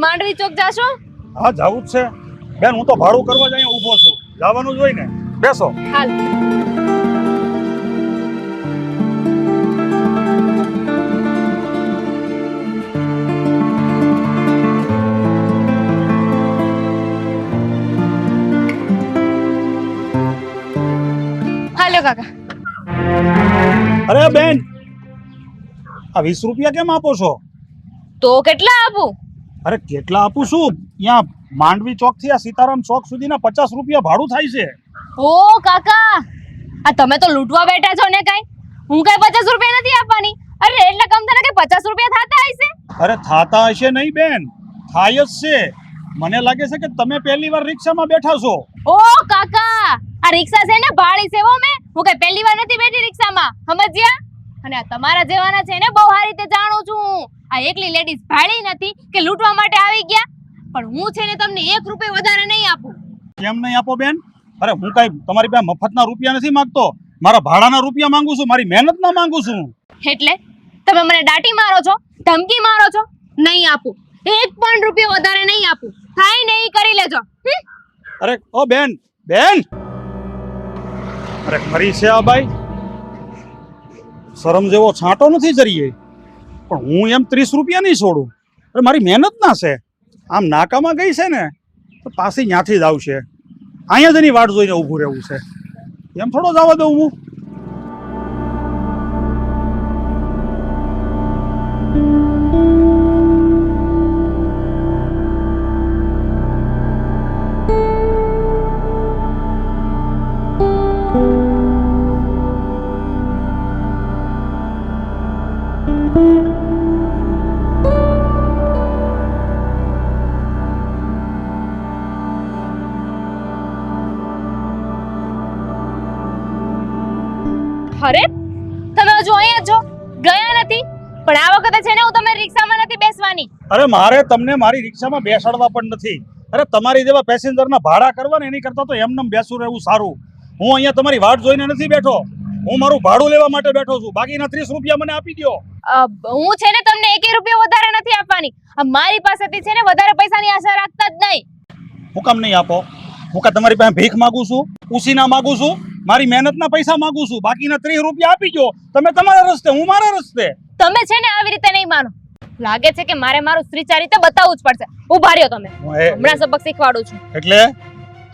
માંડવી ચોક જાશો? હા જાવું જ છે બેન, હું તો ભાડું કરવા જ અહીંયા ઊભો છું, જવાનું જ હોય ને, બેસો. હાલ. હાલો કાકા. અરે બેન, આ 20 રૂપિયા કેમ આપો છો? તો કેટલા આપું? અરે કેટલા આપું છું, ત્યાં માંડવી ચોક થી આ સીતારામ ચોક સુધીના 50 રૂપિયા ભાડું થાય છે. ઓ કાકા, આ તમે તો લૂંટવા બેઠા છો ને કઈ? હું કઈ 50 રૂપિયા નથી આપવાની. અરે એટલે કમ તને કે 50 રૂપિયા થાતા હશે? અરે થાતા હશે નહીં બેન, થાય જ છે. મને લાગે છે કે તમે પહેલી વાર રિક્ષામાં બેઠા છો. ઓ કાકા, આ રિક્ષા છે ને ભાડી છે હો. હું કઈ પહેલી વાર નથી બેઠી રિક્ષામાં, સમજ્યા? અને આ તમારા જેવાના છે ને બહુ સારી રીતે જાણું છું. આ એકલી લેડીઝ ભાડી નથી કે લૂંટવા માટે આવી ગયા. પણ હું છે ને તમને 1 રૂપિયો વધારે નહીં આપું. કેમ નહીં આપો બેન? અરે હું કઈ તમારી પાસે મફતના રૂપિયા નથી માંગતો, મારા ભાડાના રૂપિયા માંગુ છું, મારી મહેનતના માંગુ છું. એટલે તમે મને દાટી મારો છો, ધમકી મારો છો? નહીં આપું, 1 પણ રૂપિયો વધારે નહીં આપું. થાય નહીં કરી લેજો. અરે ઓ બેન, બેન, અરે ખરી છે આ બાઈ, શરમ જેવો છાંટો નથી જરીએ. પણ હું એમ 30 રૂપિયા નહીં છોડું. અરે મારી મહેનત ના છે. આમ નાકામાં ગઈ છે ને તો પાછી ત્યાંથી જ આવશે. અહીંયા જ એની વાટ જોઈને ઊભું રહેવું છે, એમ થોડો જવા દઉં હું. અરે તમે હજુ અહીંયા છો, ગયા નથી? પણ આ વખતે છે ને હું તમે રિક્ષામાં નથી બેસવાની. અરે મારે તમને મારી રિક્ષામાં બેસાડવા પણ નથી. અરે તમારી જેવા પેસેન્જરના ભાડા કરવા ને એની કરતાં તો એમનેમ બેસું રહેવું સારું. હું અહીંયા તમારી વાટ જોઈને નથી બેઠો, હું મારું ભાડું લેવા માટે બેઠો છું. બાકીના 30 રૂપિયા મને આપી દો. હું છે ને તમને 1 રૂપિયો વધારે નથી આપવાની. મારી પાસેથી છે ને વધારે પૈસાની આશા રાખતા જ નહીં. હું કામ નહીં આપો? હું કા તમારી પાસે ભીખ માંગુ છું, ઉસીના માંગુ છું? મારી મહેનતના પૈસા માંગુ છું. બાકીના 30 રૂપિયા આપી દો. તમે તમારા રસ્તે, હું મારા રસ્તે. તમે છે ને આવી રીતે નહીં માનો. લાગે છે કે મારે મારું સ્ત્રીચા રીતે બતાવવું જ પડશે. ઉભા રહ્યો તમે, હમણાં સબક શીખવાડું છું. એટલે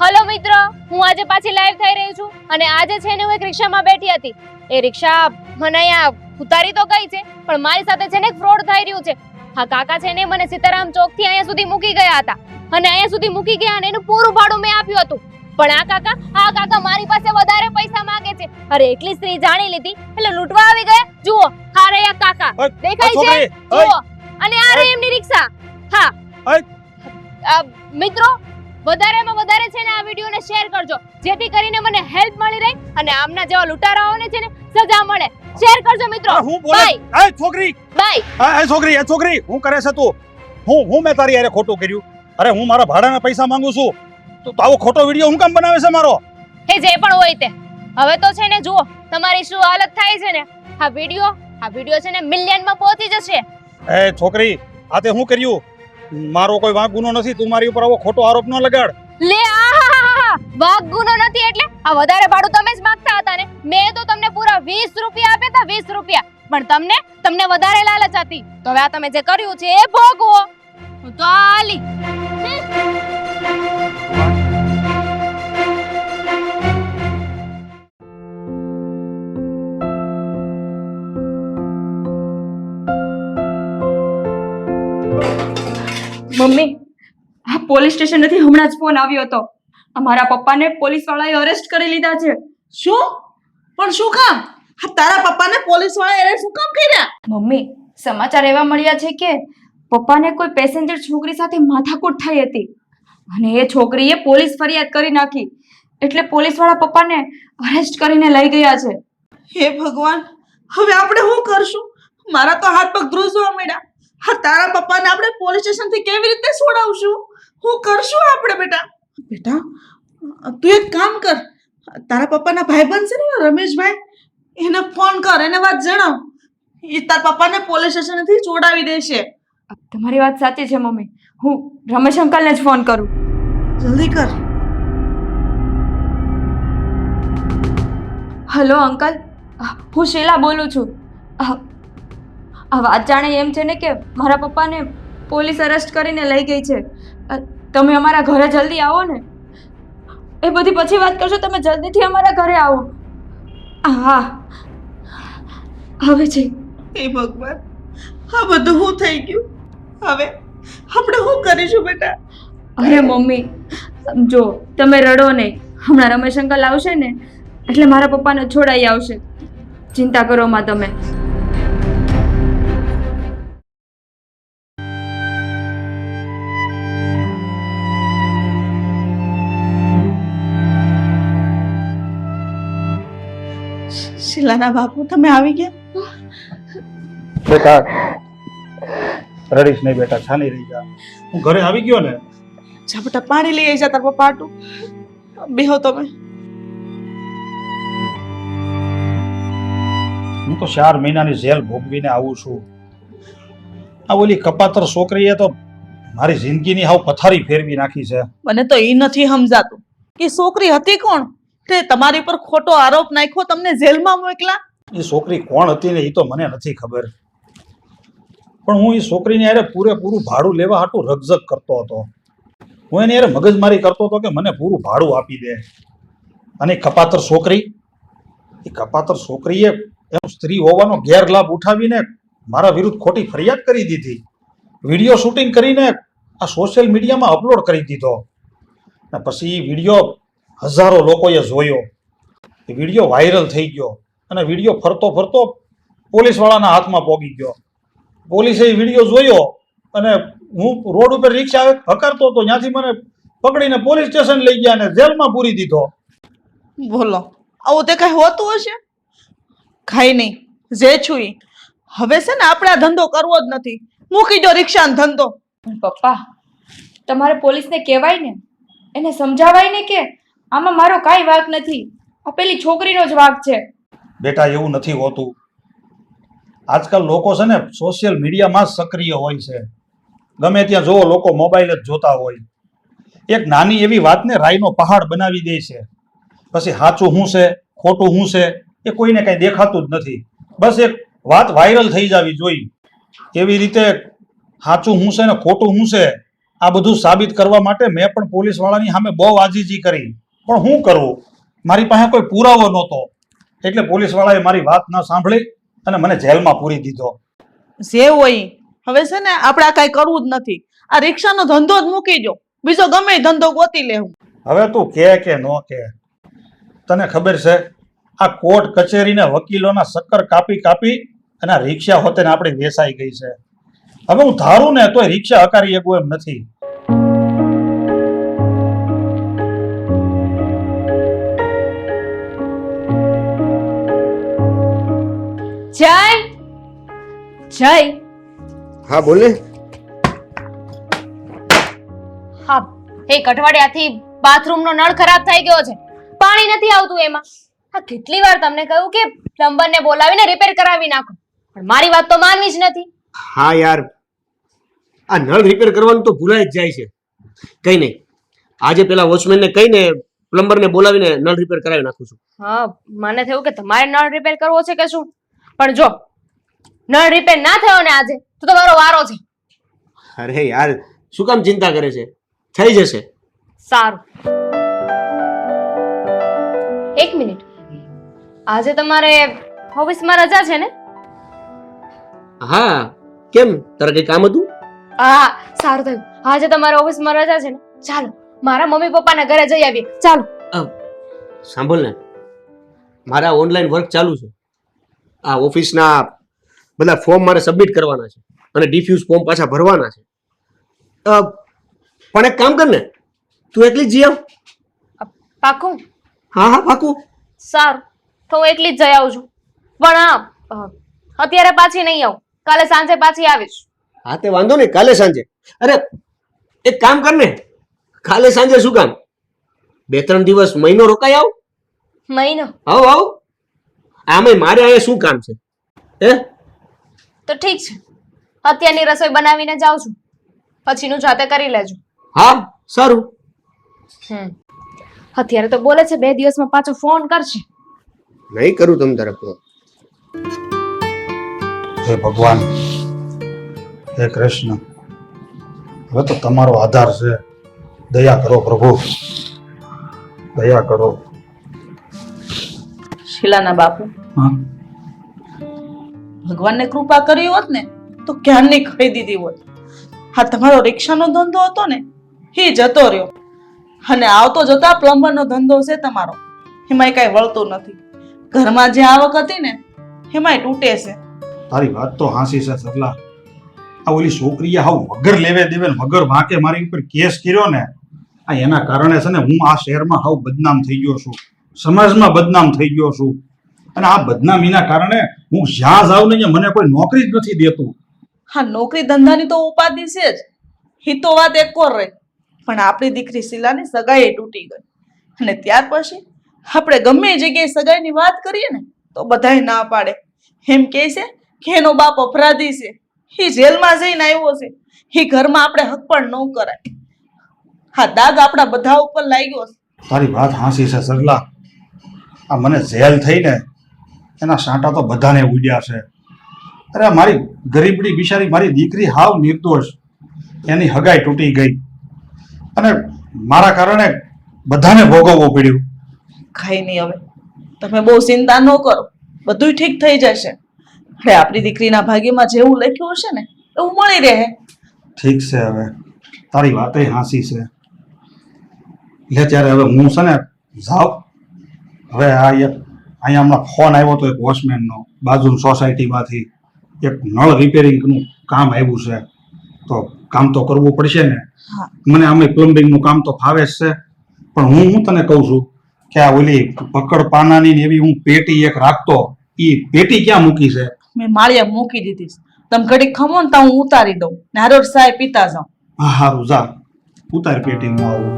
હેલો મિત્રો, હું આજે પાછી લાઈવ થઈ રહી છું. અને આજે છે ને હું એક રિક્ષામાં બેઠી હતી. એ રિક્ષા મને અહીંયા ઉતારી તો ગઈ છે, પણ મારી સાથે છે ને એક ફ્રોડ થઈ રહ્યું છે. હા કાકા છે ને મને સીતારામ ચોક થી અહીંયા સુધી મૂકી ગયા હતા, અને અહીંયા સુધી મૂકી ગયા અને એનું પૂરું ભાડું મેં આપ્યું હતું. પણ આ કાકા મારી પાસે વધારે પૈસા માંગે છે. અરે એકલી સ્ત્રી જાણી લીધી એટલે લૂંટવા આવી ગયા. જુઓ, આ રહ્યા કાકા, દેખાય છે? જુઓ, અને આ રહી એમની રિક્ષા. હા મિત્રો, વધારેમાં વધારે છે ને આ વિડિયોને શેર કરજો, જેથી કરીને મને હેલ્પ મળી રહે અને આમના જેવા લૂંટારાઓને છે ને સજા મળે. શેર કરજો મિત્રો. બાય. એ છોકરી, બાય. એ છોકરી, હું કરે છે તું? હું મેં તારી યારે ખોટું કર્યું? અરે હું મારા ભાડાના પૈસા માંગુ છું, તો આવો ખોટો વિડિયો હું કામ બનાવે છે મારો? હે જે પણ હોય તે, હવે તો છે ને જુઓ તમારી શું હાલત થાય છે ને. આ વિડિયો છે ને મિલિયનમાં પહોંચી જશે. એ છોકરી, આ તે હું કર્યું? મારો કોઈ વાંક ગુનો નથી, તું મારી ઉપર આવો ખોટો આરોપ ન લગાડ. લે આહાહાહા, વાંક ગુનો નથી એટલે આ વધારે ભાડું તમે જ માંગતા હતા ને. મેં તો તમને પૂરા 20 રૂપિયા આપ્યા હતા, 20 રૂપિયા. પણ તમને વધારે લાલચ હતી. તો હવે આ તમે જે કર્યું છે એ ભોગવો. હું તો આલી. મમ્મી, આ પોલીસ સ્ટેશન થી હમણાં જ ફોન આવ્યો હતો. અમારા પપ્પાને પોલીસ વાળાએ અરેસ્ટ કરી લીધા છે. શું? પણ શું કામ? હા, તારા પપ્પાને પોલીસ વાળાએ અરેસ્ટ શું કામ કર્યા? મમ્મી, સમાચાર એવા મળ્યા છે કે પપ્પાને કોઈ પેસેન્જર છોકરી સાથે માથાકૂટ થઈ હતી અને એ છોકરીએ પોલીસ ફરિયાદ કરી નાખી. એટલે પોલીસ વાળા પપ્પાને અરેસ્ટ કરીને લઈ ગયા છે. હે ભગવાન, હવે આપણે શું કરશું? મારા તો હાથ પગ ધ્રુજવા મળ્યા. હા, તારા પપ્પાને આપણે પોલીસ સ્ટેશન થી કેવી રીતે છોડાવશું? શું કરશું આપણે? બેટા, તું એક કામ કર, તારા પપ્પાના ભાઈબંધ છે ને રમેશભાઈ, એને ફોન કર, એને વાત જણાવ. એ તારા પપ્પાને પોલીસ સ્ટેશન થી છોડાવી દેશે. તમારી વાત સાચી છે મમ્મી. હું રમેશ અંકલને જ ફોન કરું. જલ્દી કર. હલો અંકલ, હું શીલા બોલું છું. આ વાત જાણે એમ છે ને કે મારા પપ્પાને પોલીસ અરેસ્ટ કરીને લઈ ગઈ છે. તમે અમારા ઘરે જલ્દી આવો ને. એ બધી પછી વાત કરશો, તમે જલ્દીથી અમારા ઘરે આવો. હા હવે છે. હે ભગવાન, આ બધું શું થઈ ગયું? હવે આપણે શું કરીશું બેટા? અરે મમ્મી, જો તમે રડો નહીં. હમણાં રમેશ અંકલ આવશે ને એટલે મારા પપ્પાને છોડાઈ આવશે. ચિંતા કરો માં તમે. શીલાના બાપુ, તમે આવી ગયા? બેટા રડીશ નહીં બેટા, છાની રહી જા. હું ઘરે આવી ગયો ને. જા બેટા, પાણી લઈ આવી જા તાર પપ્પા હાટુ. બેહો તમે. હું તો 4 મહિનાની જેલ ભોગવીને આવું છું. આ ઓલી કપાતર છોકરીએ તો મારી જિંદગીની હાવ પથારી ફેરવી નાખી છે. મને તો એ નથી સમજાતું કે છોકરી હતી કોણ તે તમારી પર ખોટો આરોપ નાખ્યો, તમને જેલમાં મોકલા. એ છોકરી કોણ હતી ને એ તો મને નથી ખબર, પણ હું એ છોકરીને યારે પૂરેપૂરું ભાડું લેવા હાટું રકઝક કરતો હતો. હું એની યારે મગજમારી કરતો હતો કે મને પૂરું ભાડું આપી દે. અને કપાતર છોકરીએ એનો સ્ત્રી હોવાનો ગેરલાભ ઉઠાવીને મારા વિરુદ્ધ ખોટી ફરિયાદ કરી દીધી. વિડીયો શૂટિંગ કરીને આ સોશિયલ મીડિયામાં અપલોડ કરી દીધો. અને પછી એ વિડીયો હજારો લોકોએ જોયો. એ વિડીયો વાયરલ થઈ ગયો અને વિડીયો ફરતો ફરતો પોલીસવાળાના હાથમાં પહોંચી ગયો. પોલીસે એ વિડીયો જોયો અને હું રોડ ઉપર રિક્ષા હકારતો હતો, ત્યાંથી મને પકડીને પોલીસ સ્ટેશન લઈ ગયા અને જેલમાં પૂરી દીધો. બોલો, આવું તે કઈ હોતું હશે? કઈ નહીં, જે છું ઈ. હવે છે ને આપણે આ ધંધો કરવો જ નથી. મૂકી દો રિક્ષાનો ધંધો. પણ પપ્પા, તમારે પોલીસને કહેવાય ને, એને સમજાવાય ને કે આમાં મારો કાંઈ વાંક નથી, આ પેલી છોકરીનો જ વાંક છે. બેટા એવું નથી હોતું. આજકાલ લોકો છે ને સોશિયલ મીડિયામાં જ સક્રિય હોય છે. ગમે ત્યાં જોવો લોકો મોબાઈલ જ જોતા હોય. એક નાની એવી વાતને રાઈનો પહાડ બનાવી દે છે. પછી સાચું શું છે ખોટું શું છે એ કોઈને કાંઈ દેખાતું જ નથી. બસ એક વાત વાયરલ થઈ જવી જોઈએ. એવી રીતે સાચું શું છે ને ખોટું શું છે આ બધું સાબિત કરવા માટે મેં પણ પોલીસવાળાની સામે બહુ આજીજી કરી, પણ શું કરવું, મારી પાસે કોઈ પુરાવો નહોતો. એટલે પોલીસવાળાએ મારી વાત ન સાંભળી અને મને જેલમાં પૂરી દીધો. જે હોય હવે છે ને આપણે આ કાંઈ કરવું જ નથી. આ રિક્ષાનો ધંધો જ મૂકી દો, બીજો ગમે એ ધંધો ગોતી લેવું. હવે તું કે ન કે, તને ખબર છે આ કોર્ટ કચેરીને વકીલોના શક્કર કાપી કાપી અને આ રિક્ષા હોતે ને આપણે વેસાઈ ગઈ છે. હવે હું ધારું ને તોય રિક્ષા હકારી શકું એમ નથી. જય જય. હા બોલ ને. હા, એક અઠવાડિયાથી બાથરૂમનો નળ ખરાબ થઈ ગયો છે, પાણી નથી આવતું એમાં. હા, કેટલી વાર તમને કહ્યું કે પ્લમ્બરને બોલાવીને રિપેર કરાવી નાખો, પણ મારી વાત તો માનવી જ નથી. હા યાર, આ નળ રિપેર કરવાનું તો ભૂલાઈ જ જાય છે. કઈ નહીં, આજે પેલા વોચમેનને કહીને પ્લમ્બરને બોલાવીને નળ રિપેર કરાવી નાખું છું. હા, મને થયું કે તમારે નળ રિપેર કરવો છે કે શું, પણ જો નળ રિપેર ના થયો ને આજે તો તમારો વારો છે. અરે યાર, શું કામ ચિંતા કરે છે, થઈ જશે. સારું, એક મિનિટ. આજે તમારે ઓફિસમાં રજા છે ને? હા, કેમ, તારે કઈ કામ હતું? હા, સારું થયું, આજે તમારે ઓફિસમાં રજા છે ને. ચાલો મારા મમ્મી પપ્પાના ઘરે જઈ આવીએ. ચાલો. સાંભળ ને, મારા ઓનલાઈન વર્ક ચાલુ છે. આ ઓફિસના બધા ફોર્મ મારે સબમિટ કરવાના છે અને ડિફ્યુઝ ફોર્મ પાછા ભરવાના છે. પણ એક કામ કર ને, તું એકલી જ જઈ આવ. પાકું? હા હા પાકું. સારું, તો હું એકલી જ જઈ આવું છું. પણ અત્યારે પાછી નહીં આવું, કાલે સાંજે પાછી આવીશ. હા તે વાંધો નહીં, કાલે સાંજે. અરે એક કામ કર ને, કાલે સાંજે શું કામ, 2-3 દિવસ મહિનો રોકાઈ આવ. મહિનો? આવ આવ. આમે મારે અહીંયા શું કામ છે હે? તો ઠીક છે, અત્યારની રસોઈ બનાવીને જાઉં છું, પછીનું જાતે કરી લેજો. હા સારું. અત્યારે તો બોલે છે 2 દિવસમાં પાછો ફોન કરશે. નહીં કરું તમ તરફ. હે ભગવાન, હે કૃષ્ણ, હવે તો તમારો આધાર છે. દયા કરો પ્રભુ, દયા કરો. શીલાના બાપુ, હા, ભગવાનને કૃપા કરી હોત ને તો ક્યારની કહી દીધી હોત. હા, તમારો રિક્ષાનો ધંધો હતો ને એ જતો રહ્યો, અને આવતો જતા પ્લમ્બરનો ધંધો છે તમારો, એમાંય કાંઈ વળતું નથી. ઘરમાં જે આવક હતી ને એમાંય તૂટે છે. તારી વાત તો હાંસી છે સરલા. આ ઓલી છોકરીએ હાવ વગર લેવે દેવે ને વગર વાંકે મારી ઉપર કેસ કર્યો ને, આ એના કારણે છે ને હું આ શહેરમાં હાવ બદનામ થઈ ગયો છું, સમાજમાં બદનામ થઈ ગયો છું. અને આ બદનામીના કારણે હું જ્યાં જાઉં ને ત્યાં મને કોઈ નોકરી જ નથી દેતું. હા, નોકરી ધંધાની તો ઉપાધિ છે જ, એ તો વાત એક કોર રહી. પણ આપણી દીકરી શીલાની સગાઈ તૂટી ગઈ, અને ત્યાર પછી આપણે ગમે એ જગ્યાએ સગાઈની વાત કરીએ ને તો બધાય ના પાડે. એમ કહે છે કે એનો બાપ અપરાધી છે, એ જેલમાં જઈને આવ્યો છે, એ ઘરમાં આપણે હક પણ ન કરાય. હા, દાગ આપણા બધા ઉપર લાગ્યો છે. તારી વાત હાંસી છે સરલા. આ મને જેલ થઈને એના સાંટા તો બધાને ઉડ્યા છે. અરે મારી ગરીબડી બિચારી મારી દીકરી હાવ નિર્દોષ, એની હગાઈ તૂટી ગઈ અને મારા કારણે બધાને ભોગવવું પડ્યું. ખાઈ નહીં, હવે તમે બહુ ચિંતા ન કરો, બધું ઠીક થઈ જશે. અરે આપણી દીકરીના ભાગ્યમાં જેવું લખ્યું હશે ને એવું મળી રહે. ઠીક છે, હવે તારી વાતે હાંસી છે. લે ત્યારે હવે હું છે ને જાઉં. હવે અહીંયા હમણાં ફોન આવ્યો તો એક વોચમેનનો, બાજુ સોસાયટીમાંથી એક નળ રિપેરિંગનું કામ આવ્યું છે, તો કામ તો કરવું પડશે ને. હા. મને આમે પ્લમ્બિંગનું કામ તો ફાવે જ છે, પણ હું તને કહું છું કે આ ઓલી પકડ પાનાની ને એવી હું પેટી એક રાખતો, એ પેટી ક્યાં મૂકી છે? મેં માળિયા મૂકી દીધી છે. તમે ઘડીક ખમો ને તો હું ઉતારી દઉં ને હારો સાહેબ પીતા જાઉં. હા હારું, જા ઉતાર પેટી, હું આવું.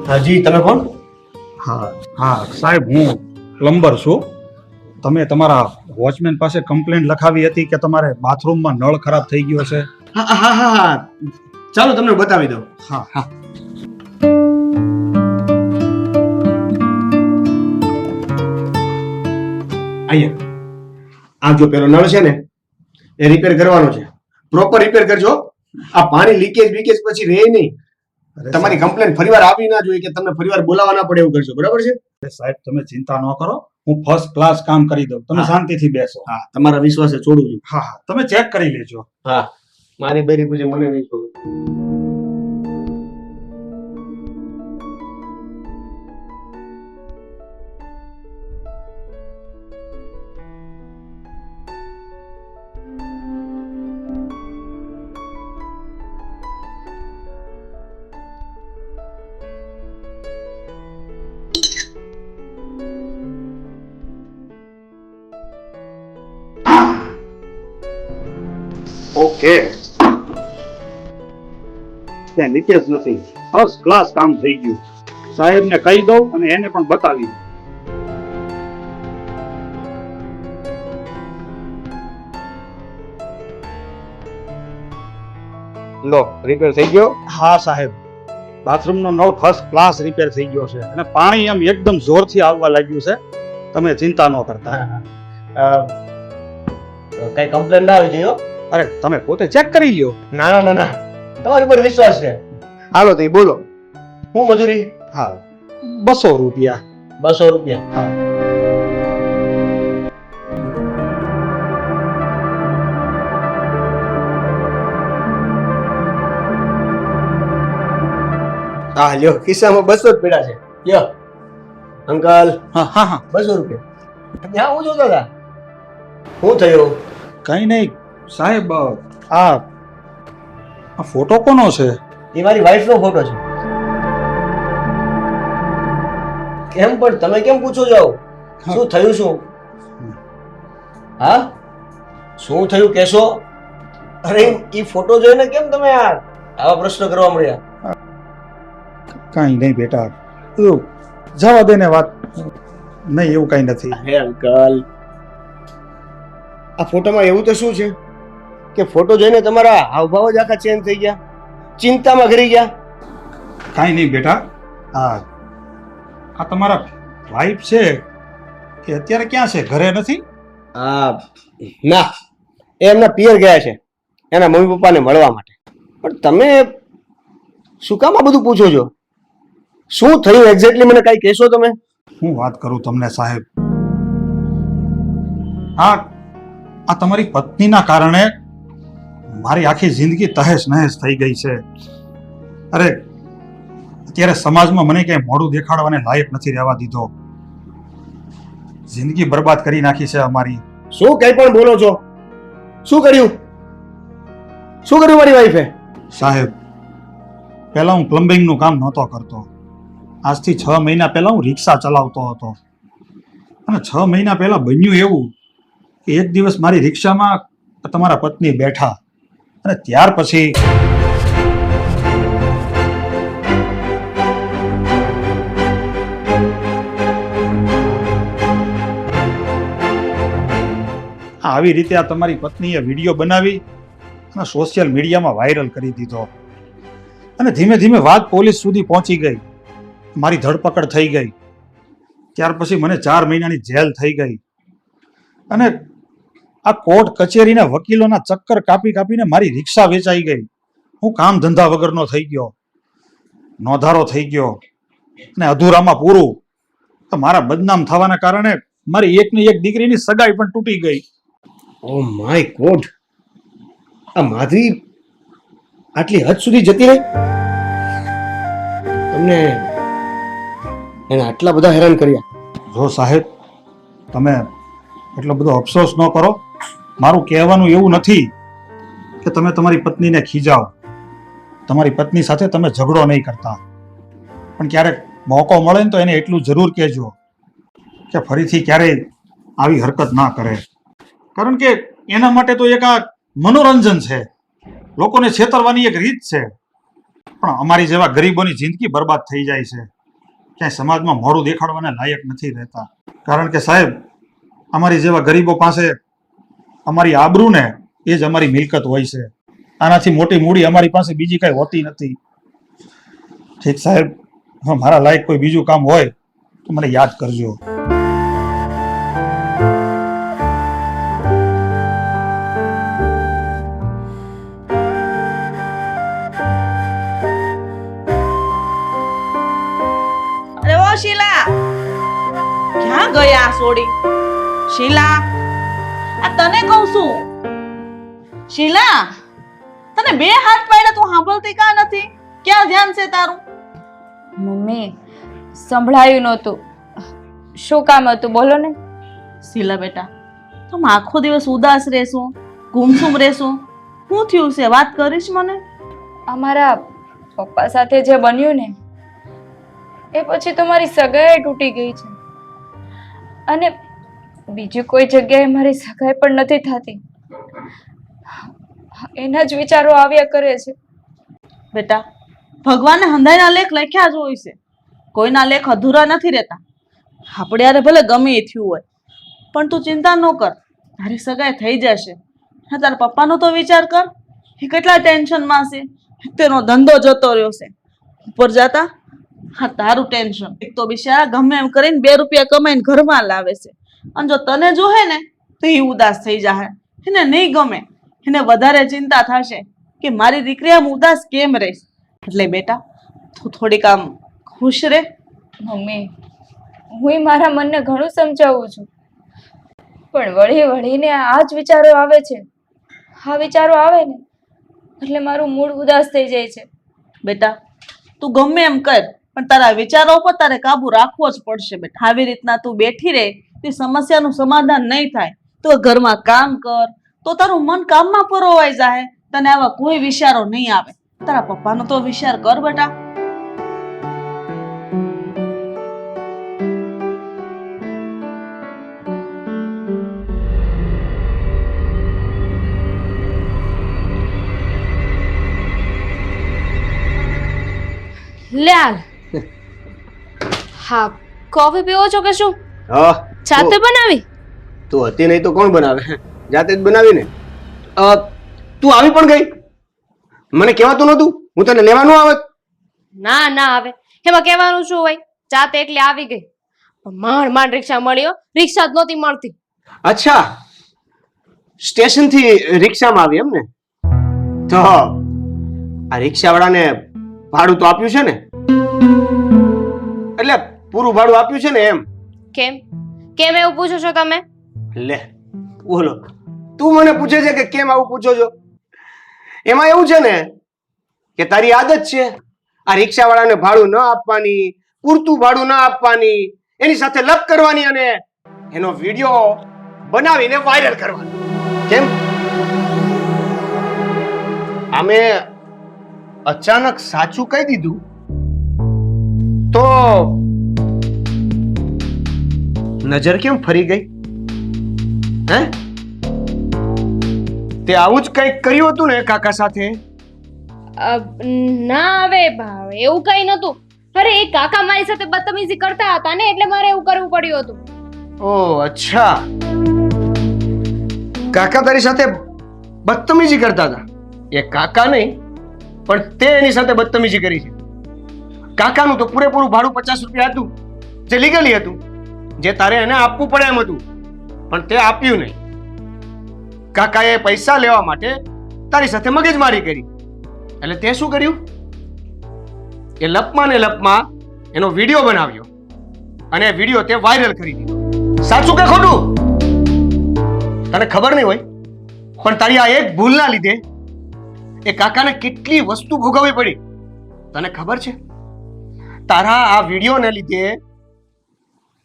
હાજી, તમે કોણ? હા હા સાહેબ, હું પ્લમ્બર છું. તમે તમારા વોચમેન પાસે કમ્પ્લેન્ટ લખાવી હતી કે તમારે બાથરૂમમાં નળ ખરાબ થઈ ગયો છે. હા હા હા હા, ચાલો તમને બતાવી દઉં. હા હા, અહીંયા આ જો પેલો નળ છે ને એ રિપેર કરવાનો છે. પ્રોપર રિપેર કરજો. આ પાણી લીકેજ બીકેજ પછી રહે નહીં. તમારી કમ્પ્લેન ફરીવાર આવી ના જોઈએ કે તમને ફરીવાર બોલાવવા ના પડે એવું કરશો, બરાબર છે? સાહેબ તમે ચિંતા ન કરો, હું ફર્સ્ટ ક્લાસ કામ કરી દઉં, તમે શાંતિથી બેસો. હા, તમારા વિશ્વાસે છોડું છું. હા હા, તમે ચેક કરી લેજો. હા, મારી બેરી પૂછે મને નહીં છોડું. ઓકે, ત્યાં લીકેજ નથી, ફર્સ્ટ ક્લાસ કામ થઈ ગયું. સાહેબને કહી દઉં અને એને પણ બતાવી. લો, રિપેર થઈ ગયો. હા સાહેબ, બાથરૂમનો નળ ફર્સ્ટ ક્લાસ રિપેર થઈ ગયો છે અને પાણી એમ એકદમ જોરથી આવવા લાગ્યું છે. તમે ચિંતા ન કરતા. કઈ કમ્પ્લેન ના આવી જોઈએ. અરે તમે પોતે ચેક કરી લ્યો. ના ના ના ના, તમારી પર વિશ્વાસ છે. હાલો તો બોલો, હું મજૂરી? હા, 200 રૂપિયા. 200 રૂપિયા. હા. હા લ્યો, ખિસ્સામાં 200 જ પડ્યા છે. લ્યો અંકલ, હા હા હા, 200 રૂપિયા. ત્યાં હું જોતા હતા. શું થયું? કઈ નહીં સાહેબ, આ ફોટો કોનો છે? એ મારી વાઈફ નો ફોટો છે. કેમ પણ તમે કેમ પૂછો છો? શું થયું? શું? હા, શું થયું કેશો? અરે ઈ ફોટો જોઈને કેમ તમે આવા પ્રશ્ન કરવા મળ્યા? કાંઈ નહીં બેટા, તું જવા દે ને વાત. નહીં, એવું કાંઈ નથી. અરે અંકલ, આ ફોટોમાં એવું તો શું છે કે ફોટો જોઈને તમારા હાવભાવ જ આખા ચેન્જ થઈ ગયા, ચિંતામાં ઘરી ગયા? કાંઈ નહીં બેટા. આ તમારા વાઈફ છે કે અત્યારે ક્યાં છે? ઘરે નથી? ના, એ એમના પિયર ગયા છે એના મમ્મી પપ્પાને મળવા માટે. પણ તમે શું કામ આ બધું પૂછો છો? શું થયું એક્ઝેક્ટલી મને કઈ કહેશો તમે? હું વાત કરું તમને સાહેબ. આ તમારી પત્નીના કારણે મારી આખી જિંદગી તહેશ નહેશ થઈ ગઈ છે. અરે અત્યારે સમાજમાં મને ક્યાંય મોઢું દેખાડવાને લાયક નથી રહેવા દીધો. જિંદગી બરબાદ કરી નાખી છે અમારી. શું કઈ પણ બોલો છો? શું કર્યું? શું કર્યું મારી વાઈફે? સાહેબ, પહેલા હું પ્લમ્બિંગનું કામ નહોતો કરતો. આજથી 6 મહિના પહેલા હું રિક્ષા ચલાવતો હતો. અને 6 મહિના પહેલા બન્યું એવું કે એક દિવસ મારી રિક્ષામાં તમારા પત્ની બેઠા અને ત્યાર પછી આવી રીતે આ તમારી પત્નીએ વિડીયો બનાવી અને સોશિયલ મીડિયામાં વાયરલ કરી દીધો. અને ધીમે ધીમે વાત પોલીસ સુધી પહોંચી ગઈ. મારી ધરપકડ થઈ ગઈ. ત્યાર પછી મને 4 મહિનાની જેલ થઈ ગઈ. અને આ કોર્ટ કચેરીના વકીલોના ચક્કર કાપી કાપીને મારી રિક્ષા વેચાઈ ગઈ. હું કામ ધંધા વગરનો થઈ ગયો, નોંધારો થઈ ગયો. અને અધૂરામાં પૂરું તો મારા બદનામ થવાના કારણે મારી એકની એક દીકરીની સગાઈ પણ તૂટી ગઈ. ઓ માય ગોડ, આ માધવી આટલી હદ સુધી જતી રહી? તમને એને આટલા બધા હેરાન કર્યા? જો સાહેબ, તમે એટલો બધો અફસોસ ન કરો. મારું કહેવાનું એવું નથી કે તમે તમારી પત્નીને ખીજાવો. તમારી પત્ની સાથે તમે ઝઘડો નહીં કરતા. પણ ક્યારેક મોકો મળે ને તો એને એટલું જરૂર કહેજો કે ફરીથી ક્યારેય આવી હરકત ના કરે. કારણ કે એના માટે તો એક આ મનોરંજન છે, લોકોને છેતરવાની એક રીત છે. પણ અમારી જેવા ગરીબોની જિંદગી બરબાદ થઈ જાય છે. ક્યાંય સમાજમાં મોઢું દેખાડવાને લાયક નથી રહેતા. કારણ કે સાહેબ, અમારી જેવા ગરીબો પાસે અમારી આબરૂ ને એ જ અમારી મિલકત હોય છે. આનાથી મોટી મૂડી અમારી પાસે બીજી કઈ હોતી નથી. ઠીક સાહેબ, હવે મારા લાયક કોઈ બીજું કામ હોય તો મને યાદ કરજો. અરે ઓ શીલા, ક્યાં ગયા સોડી? શીલા, આ તને કહું છું. શીલા, તને 2 હાથ પાડ્યા, તું સાંભળતી કા નથી? ક્યાં ધ્યાન છે તારું? મમ્મી, સંભળાયું નહોતું. શું કામ હતું બોલો ને. શીલા બેટા, તમે આખો દિવસ ઉદાસ રહેશું, ગુમસુમ રહેશું. શું થયું છે? વાત કરીશ મને? અમારા પપ્પા સાથે જે બન્યું ને એ પછી તો મારી સગાઈ તૂટી ગઈ છે. અને બીજી કોઈ જગ્યાએ મારી સગાઈ પણ નથી થતી. એના જ વિચારો આવ્યા કરે છે. બેટા, ભગવાને હંધાઈના લેખ લખ્યા જ હોય છે. કોઈના લેખ અધૂરા નથી રહેતા. આપણે યારે ભલે ગમે એ થયું હોય, પણ તું ચિંતા ન કર, તારી સગાઈ થઈ જશે. હા, તારા પપ્પાનો તો વિચાર કર, એ કેટલા ટેન્શનમાં છે. તેનો ધંધો જતો રહ્યો છે ઉપર જતા. હા, તારું ટેન્શન. એક તો બિચારા ગમે એમ કરીને 2 રૂપિયા કમાઈને ઘરમાં લાવે છે, અને જો તને જોહે ને તો એ ઉદાસ થઈ જાય. એને નહીં ગમે, એને વધારે ચિંતા થશે કે મારી દીકરી આમ ઉદાસ કેમ રહીશ. એટલે બેટા, તું થોડીક આમ ખુશ રહે. મમ્મી, હું મારા મનને ઘણું સમજાવું છું, પણ વળી વળીને આ જ વિચારો આવે છે. આ વિચારો આવે ને એટલે મારું મૂડ ઉદાસ થઈ જાય છે. બેટા, તું ગમે એમ કર, પણ તારા વિચારો પર તારે કાબુ રાખવો જ પડશે. બેટા, આવી રીતના તું બેઠી રહે તે સમસ્યાનું સમાધાન નહીં થાય. તો ઘરમાં કામ કર, તો તારું મન કામમાં પરોવાઈ જાય. તને આવા કોઈ વિચારો નહીં આવે. તારા પપ્પાનો તો વિચાર કર બેટા. લે હાલ. હા, કોફી પીવો છો કે શું? હા જાતે બનાવી? તું હતી નહીં તો કોણ બનાવે? જાતે જ બનાવીને. તું આવી પણ ગઈ, મને કહેવાતું નહોતું? હું તને લેવાનું આવત? ના ના, હવે એમાં કહેવાનું શું હોય? જાતે એટલે આવી ગઈ. પણ માંડ માંડ રિક્ષા મળ્યો, રિક્ષા જ નહોતી મળતી. અચ્છા, સ્ટેશન થી રિક્ષામાં આવી એમ ને? તો આ રિક્ષાવાળાને ભાડું તો આપ્યું છે ને? એટલે પૂરું ભાડું આપ્યું છે ને એમ? કેમ કેમ એવું પૂછો છો તમે? લે બોલો, તું મને પૂછે છે કે કેમ આવું પૂછો છો? એમાં એવું છે ને કે તારી આદત છે આ રિક્ષાવાળાને ભાડું ન આપવાની, પૂરતું ભાડું ન આપવાની, એની સાથે લપ કરવાની અને એનો વિડીયો બનાવીને વાયરલ કરવાનો. કેમ આમે અચાનક સાચું કહી દીધું તો નજર કેમ ફરી ગઈ? હે, તે આવું જ કંઈક કર્યું હતું ને કાકા સાથે? ના, હવે એવું કઈ નતું. અરે એ કાકા મારી સાથે બદતમીજી કરતા હતા ને, એટલે મારે એવું કરવું પડ્યું હતું. ઓ અચ્છા, કાકા તારી સાથે બદતમીજી કરતા હતા? એ કાકા નહીં, પણ તે એની સાથે બદતમીજી કરી છે. કાકાનું તો પૂરેપૂરું ભાડું 50 રૂપિયા હતું, જે લીગલી હતું, જે તારે એને આપવું પડે એમ હતું, પણ તે આપ્યું નહીં. કાકાએ પૈસા લેવા માટે તારી સાથે મગજમારી કરી, એટલે તે શું કર્યું? એ લપમાં ને લપમાં એનો વિડીયો બનાવ્યો અને વિડીયો તે વાયરલ કરી દીધો. સાચું કે ખોટું? તને ખબર નહીં હોય, પણ તારી આ એક ભૂલના લીધે એ કાકાને કેટલી વસ્તુ ભોગવવી પડી તને ખબર છે? તારા આ વિડીયોને લીધે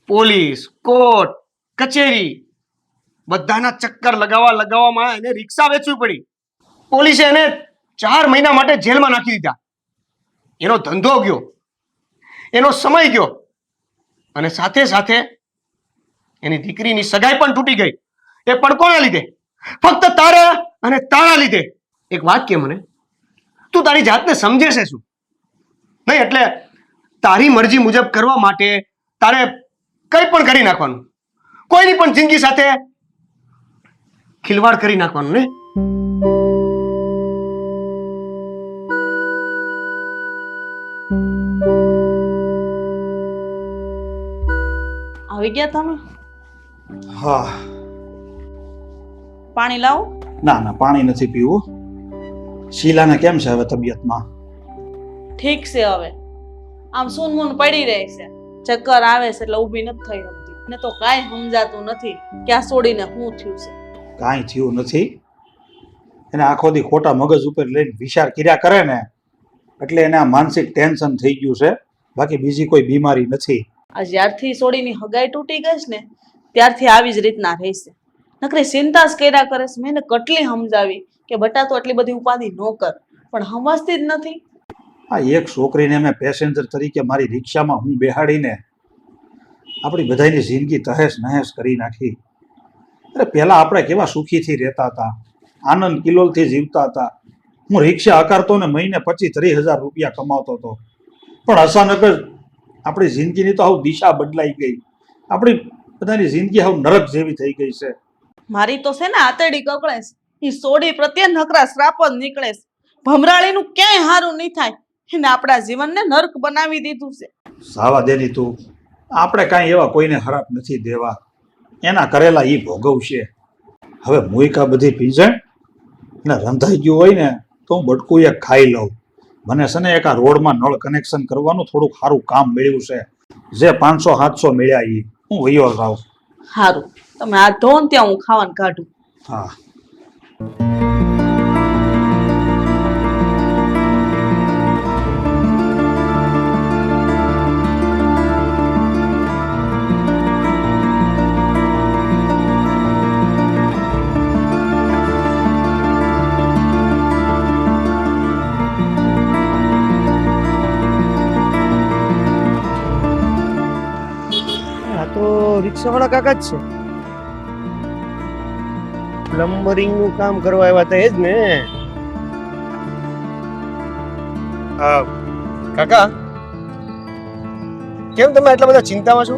પોલીસ, કોર્ટ, કચેરી બધાના ચક્કર લગાવવામાં એને રિક્ષા વેચવી પડી. પોલીસે એને 4 મહિના માટે જેલમાં નાખી દીધા. એનો ધંધો ગયો, એનો સમય ગયો, અને સાથે સાથે એની દીકરીની સગાઈ પણ તૂટી ગઈ. એ પણ કોના લીધે? ફક્ત તારા અને તારા લીધે. એક વાત કે મને, તું તારી જાતને સમજે છે શું? નહીં એટલે તારી મરજી મુજબ કરવા માટે તારે કંઈ પણ કરી નાખવાનું, કોઈની પણ જિંદગી સાથે ખિલવાડ કરી નાખવાનું ને? આવી ગયા તમે? હા. પાણી લાવો? ના ના, પાણી નથી પીવું. શીલાને કેમ છે હવે તબિયતમાં? ઠીક છે હવે, આમ સૂનમૂન પડી રહી છે, ચક્કર આવે છે એટલે ઊભી નથી થઈ શકતી. ને તો કાંઈ સમજાતું નથી કે આ છોડીને શું થયું છે. કાંઈ થયું નથી. એને આખો દી ખોટા મગજ ઉપર લઈને વિચાર કર્યા કરે ને, એટલે એને આ માનસિક ટેન્શન થઈ ગયું છે, બાકી બીજી કોઈ બીમારી નથી. આ જ્યારથી છોડીની હગાઈ તૂટી ગઈ છે ને ત્યારથી આવી જ રીતના રહેશે. નકરી ચિંતા જ કર્યા કરે છે. મેં એને કેટલી સમજાવી કે બટા તો એટલી બધી ઉપાધિ ન કર, પણ સમજતી જ નથી. આ એક છોકરીને મેં પેસેન્જર તરીકે મારી રિક્ષામાં હું બેહાડીને આપણી બધાની જિંદગી તહેશ નહેશ કરી નાખી. અરે પહેલાં આપણે કેવા સુખીથી રહેતા હતા, આનંદ કિલોલથી જીવતા હતા. હું રિક્ષા હકારતો ને મહિને 25-30 હજાર રૂપિયા કમાતો હતો, પણ અચાનક જ આપણી જિંદગીની તો હાવ દિશા બદલાઈ ગઈ. આપણી બધાની જિંદગી હાવ નરક જેવી થઈ ગઈ છે. મારી તો છે ને આતેડી કકળે છે. એ સોડી પ્રત્યે નકરા શ્રાપ જ નીકળે છે. ભમરાળીનું ક્યાંય સારું નહીં થાય, એને આપણા જીવનને નર્ક બનાવી દીધું છે. સાવા દેની તું, આપણે કાંઈ એવા કોઈને ખરાબ નથી દેવા. એના કરેલા એ ભોગવશે. હવે મુઈકા બધી પીંજણ ને રંધાઈ ગયું હોય ને તો હું બટકું એક ખાઈ લઉં. મને છે ને એક આ રોડમાં નળ કનેક્શન કરવાનું થોડુંક સારું કામ મળ્યું છે, જે 500-700 મળ્યા એ હું વયો જાઉં. સારું, તમે આ ધોન ત્યાં હું ખાવાનું કાઢું. હા. રિક્ષાવાળા કાકા જ છે. પ્લમ્બરિંગ નું કામ કરવા આવ્યા હતા એ જ ને? કાકા કેમ તમે આટલા બધા ચિંતામાં છો?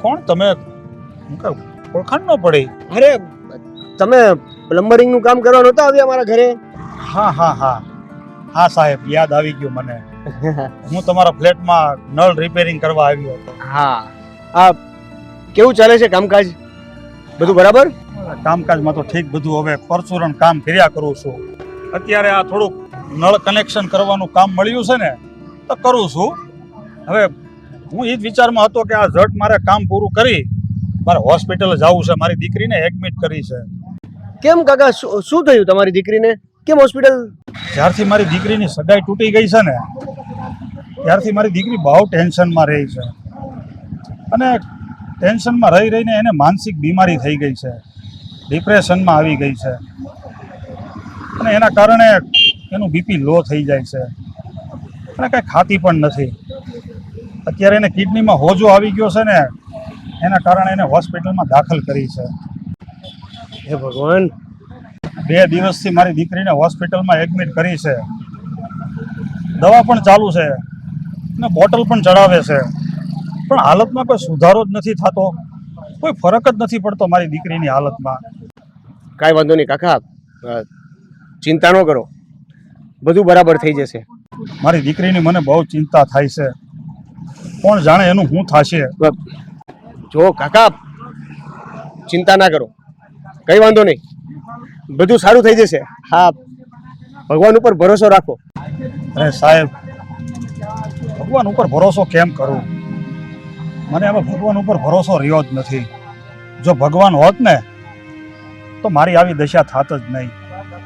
કોણ તમે? ઓળખાણ ન પડી. અરે તમે પ્લમ્બરિંગ નું કામ કરવા નહોતા આવ્યા મારા ઘરે? હા હા હા હા સાહેબ, યાદ આવી ગયું મને. હું તમારા ફ્લેટમાં નળ રિપેરિંગ કરવા આવ્યો હતો. હા. આ કેવું ચાલે છે કામકાજ? બધું બરાબર? કામકાજમાં તો ઠીક બધું. હવે પરચુરણ કામ કર્યા કરું છું. અત્યારે આ થોડુંક નળ કનેક્શન કરવાનું કામ મળ્યું છે ને, તો કરું છું. હવે હું એ જ વિચારમાં હતો કે આ ઝટ મારે કામ પૂરું કરી મારે હોસ્પિટલ જવું છે. મારી દીકરીને એડમિટ કરી છે. કેમ કાકા, શું થયું તમારી દીકરીને? કેમ હોસ્પિટલ? જ્યારથી મારી દીકરીની સગાઈ તૂટી ગઈ છે ને, ત્યારથી મારી દીકરી બહુ ટેન્શનમાં રહી છે. અને ટેન્શનમાં રહી રહીને એને માનસિક બીમારી થઈ ગઈ છે, ડિપ્રેશનમાં આવી ગઈ છે. અને એના કારણે એનું બીપી લો થઈ જાય છે અને કાંઈ ખાતી પણ નથી. અત્યારે એને કિડનીમાં હોજો આવી ગયો છે ને, એના કારણે એને હોસ્પિટલમાં દાખલ કરી છે. હે ભગવાન. 2 દિવસથી મારી દીકરીને હોસ્પિટલમાં એડમિટ કરી છે. દવા પણ ચાલુ છે અને બોટલ પણ ચડાવે છે, પણ હાલતમાં કોઈ સુધારો જ નથી થતો. કોઈ ફરક જ નથી પડતો મારી દીકરીની હાલતમાં. કાંઈ વાંધો નહીં કાકા, ચિંતા ન કરો, બધું બરાબર થઈ જશે. મારી દીકરીની મને બહુ ચિંતા થાય છે. કોણ જાણે એનું શું થશે. જો કાકા, ચિંતા ના કરો, કઈ વાંધો નહીં, બધું સારું થઈ જશે. હા, ભગવાન ઉપર ભરોસો રાખો. અરે સાહેબ, ભગવાન ઉપર ભરોસો કેમ કરું? મને હવે ભગવાન ઉપર ભરોસો રહ્યો જ નથી. જો ભગવાન હોત ને તો મારી આવી દશા થાત જ નહીં.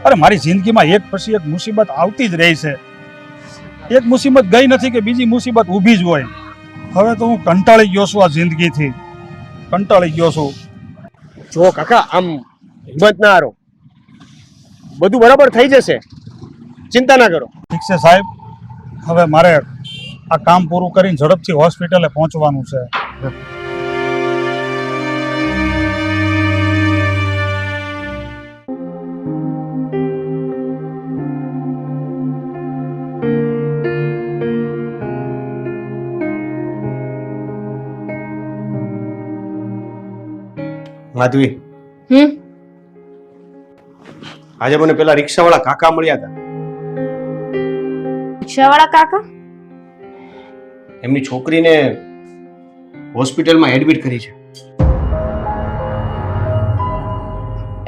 અરે મારી જિંદગીમાં એક પછી એક મુસીબત આવતી જ રહી છે. એક મુસીબત ગઈ નથી કે બીજી મુસીબત ઊભી જ હોય. હવે તો હું કંટાળી ગયો છું આ જિંદગીથી, કંટાળી ગયો છું. જો કાકા, આમ હિંમત ના હારો, બધું બરાબર થઈ જશે, ચિંતા ના કરો. ઠીક છે સાહેબ, હવે મારે આ કામ પૂરું કરીને ઝડપથી હોસ્પિટલે પહોંચવાનું છે. માધવી, આજે મને પેલા રિક્ષાવાળા કાકા મળ્યા હતા. રિક્ષાવાળા કાકા? એમની છોકરીને હોસ્પિટલમાં એડમિટ કરી છે.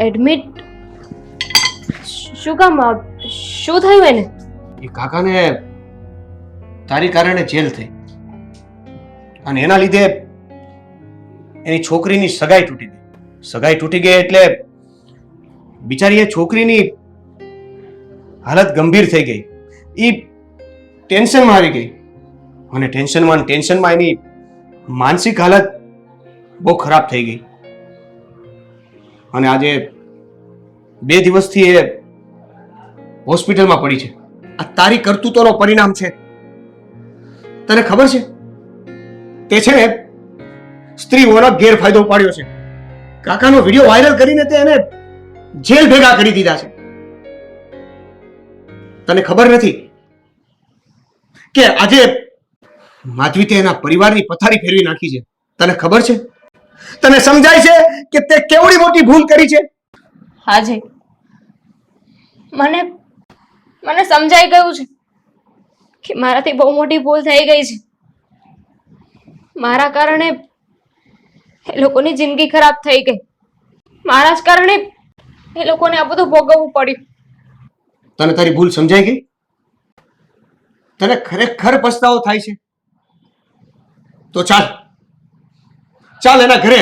એડમિટ? શું કામ? શું થયું એને? એ કાકાને તારી કારણે જેલ થઈ અને એના લીધે એની છોકરીની સગાઈ તૂટી ગઈ. સગાઈ તૂટી ગઈ એટલે બિચારી એ છોકરીની હાલત ગંભીર થઈ ગઈ. એ ટેન્શનમાં આવી ગઈ અને ટેન્શનમાં એની માનસિક હાલત બહુ ખરાબ થઈ ગઈ. અને આજે 2 દિવસથી એ હોસ્પિટલમાં પડી છે. આ તારી કરતૂતોનો પરિણામ છે. તને ખબર છે, તે છે ને સ્ત્રીઓનો ગેરફાયદો ઉપાડ્યો છે. કાકાનો વિડીયો વાયરલ કરીને તે એને જેલ ભેગા કરી દીધા છે. તને ખબર નથી કે આજે માધવી તે એના પરિવારની પથારી ફેરવી નાખી છે. તને ખબર છે? તને સમજાય છે કે તે કેવડી મોટી ભૂલ કરી છે? હાજી, મને સમજાઈ ગયું છે કે મારાથી બહુ મોટી ભૂલ થઈ ગઈ છે. મારા કારણે એ લોકોની જિંદગી ખરાબ થઈ ગઈ. મારા જ કારણે એ લોકોને આ બધું ભોગવવું પડ્યું. તને તારી ભૂલ સમજાઈ ગઈ? તને ખરેખર પસ્તાવો થાય છે? તો ચાલ એના ઘરે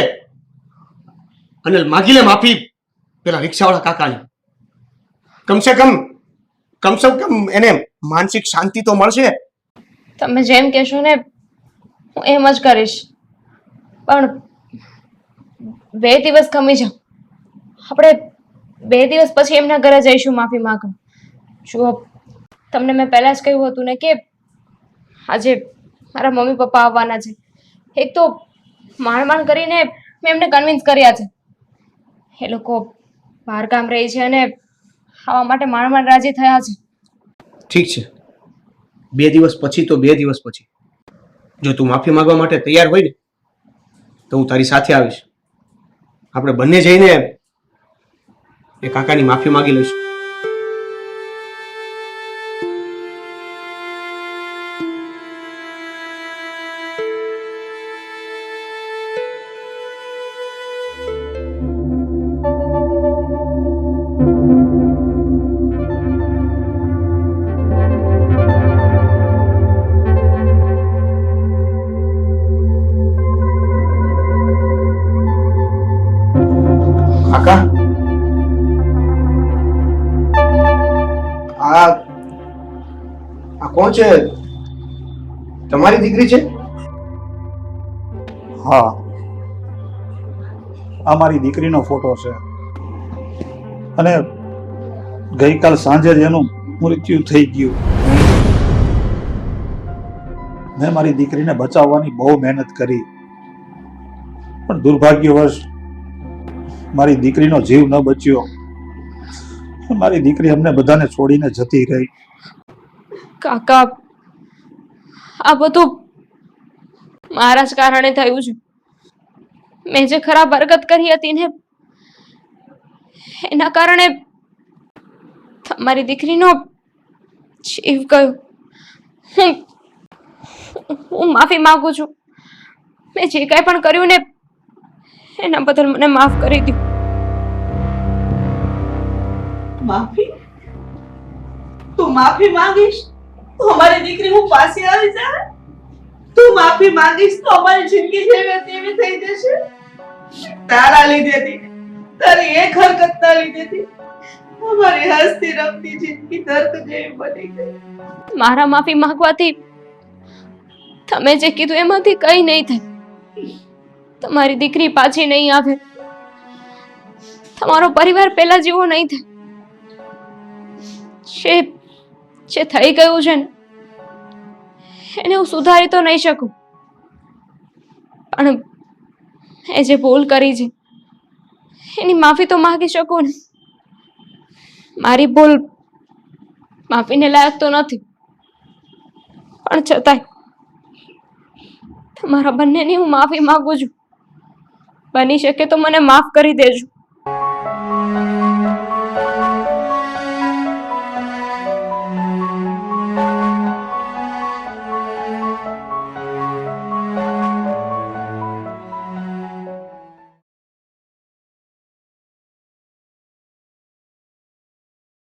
અને માગી લે માફી પેલા રિક્ષાવાળા કાકાની. કમસે કમ એને માનસિક શાંતિ તો મળશે. તમે જેમ કહેશો ને હું એમ જ કરીશ, પણ 2 દિવસ ખમી જાઓ. આપણે 2 દિવસ પછી એમના ઘરે જઈશું માફી માંગવા. જુઓ, તમને મેં પહેલા જ કહ્યું હતું ને કે આજે મારા મમ્મી પપ્પા આવવાના છે. એક તો માંડ કરીને મેં એમને કન્વિન્સ કર્યા છે. એ લોકો બહાર ગામ રહે છે અને ખાવા માટે માંડ રાજી થયા છે. ઠીક છે, 2 દિવસ પછી તો 2 દિવસ પછી જો તું માફી માંગવા માટે તૈયાર હોય ને તો હું તારી સાથે આવીશ. આપણે બંને જઈને એ કાકાની માફી માંગી લઈશું. કાકા આ કોણ છે? તમારી દીકરી છે? હા, આ મારી દીકરીનો ફોટો છે અને ગઈકાલ સાંજે જ એનું મૃત્યુ થઈ ગયું. મેં મારી દીકરીને બચાવવાની બહુ મહેનત કરી, પણ દુર્ભાગ્યવશ મારી દીકરીનો જીવ ન બચ્યો. મારી દીકરી અમને બધાને છોડીને જતી રહી. કાકા, આ બધું મારા જ કારણે થયું છે. મેં જે ખરાબ હરકત કરી હતી ને એના કારણે તમારી દીકરીનો જીવ ગયો. હું માફી માંગુ છું. મેં જે કાંઈ પણ કર્યું ને એના બદલ મને માફ કરી દો. માફી? તું માફી માંગીશ તો અમારી દીકરી હું પાસે આવી જાય? તું માફી માંગીશ તો અમારી જિંદગી જેવી તેવી થઈ જશે? તારા લીધેથી, તારી એક હરકતના લીધેથી અમારી હસતી રમતી જિંદગી દર્દ જેવી બની ગઈ. મારા માફી માંગવાથી તમે જે કીધું એમાંથી કંઈ નહીં થાય. તમારી દીકરી પાછી નહીં આવે. તમારો પરિવાર પહેલા જેવો નહીં થાય. જે થઈ ગયું છે ને એને હું સુધારી તો નહીં શકું, પણ એ જે ભૂલ કરી છે એની માફી તો માંગી શકું ને. મારી ભૂલ માફીને લાયક તો નથી, પણ છતાંય તમારા બંનેની હું માફી માંગુ છું. બની શકે તો મને માફ કરી દેજો.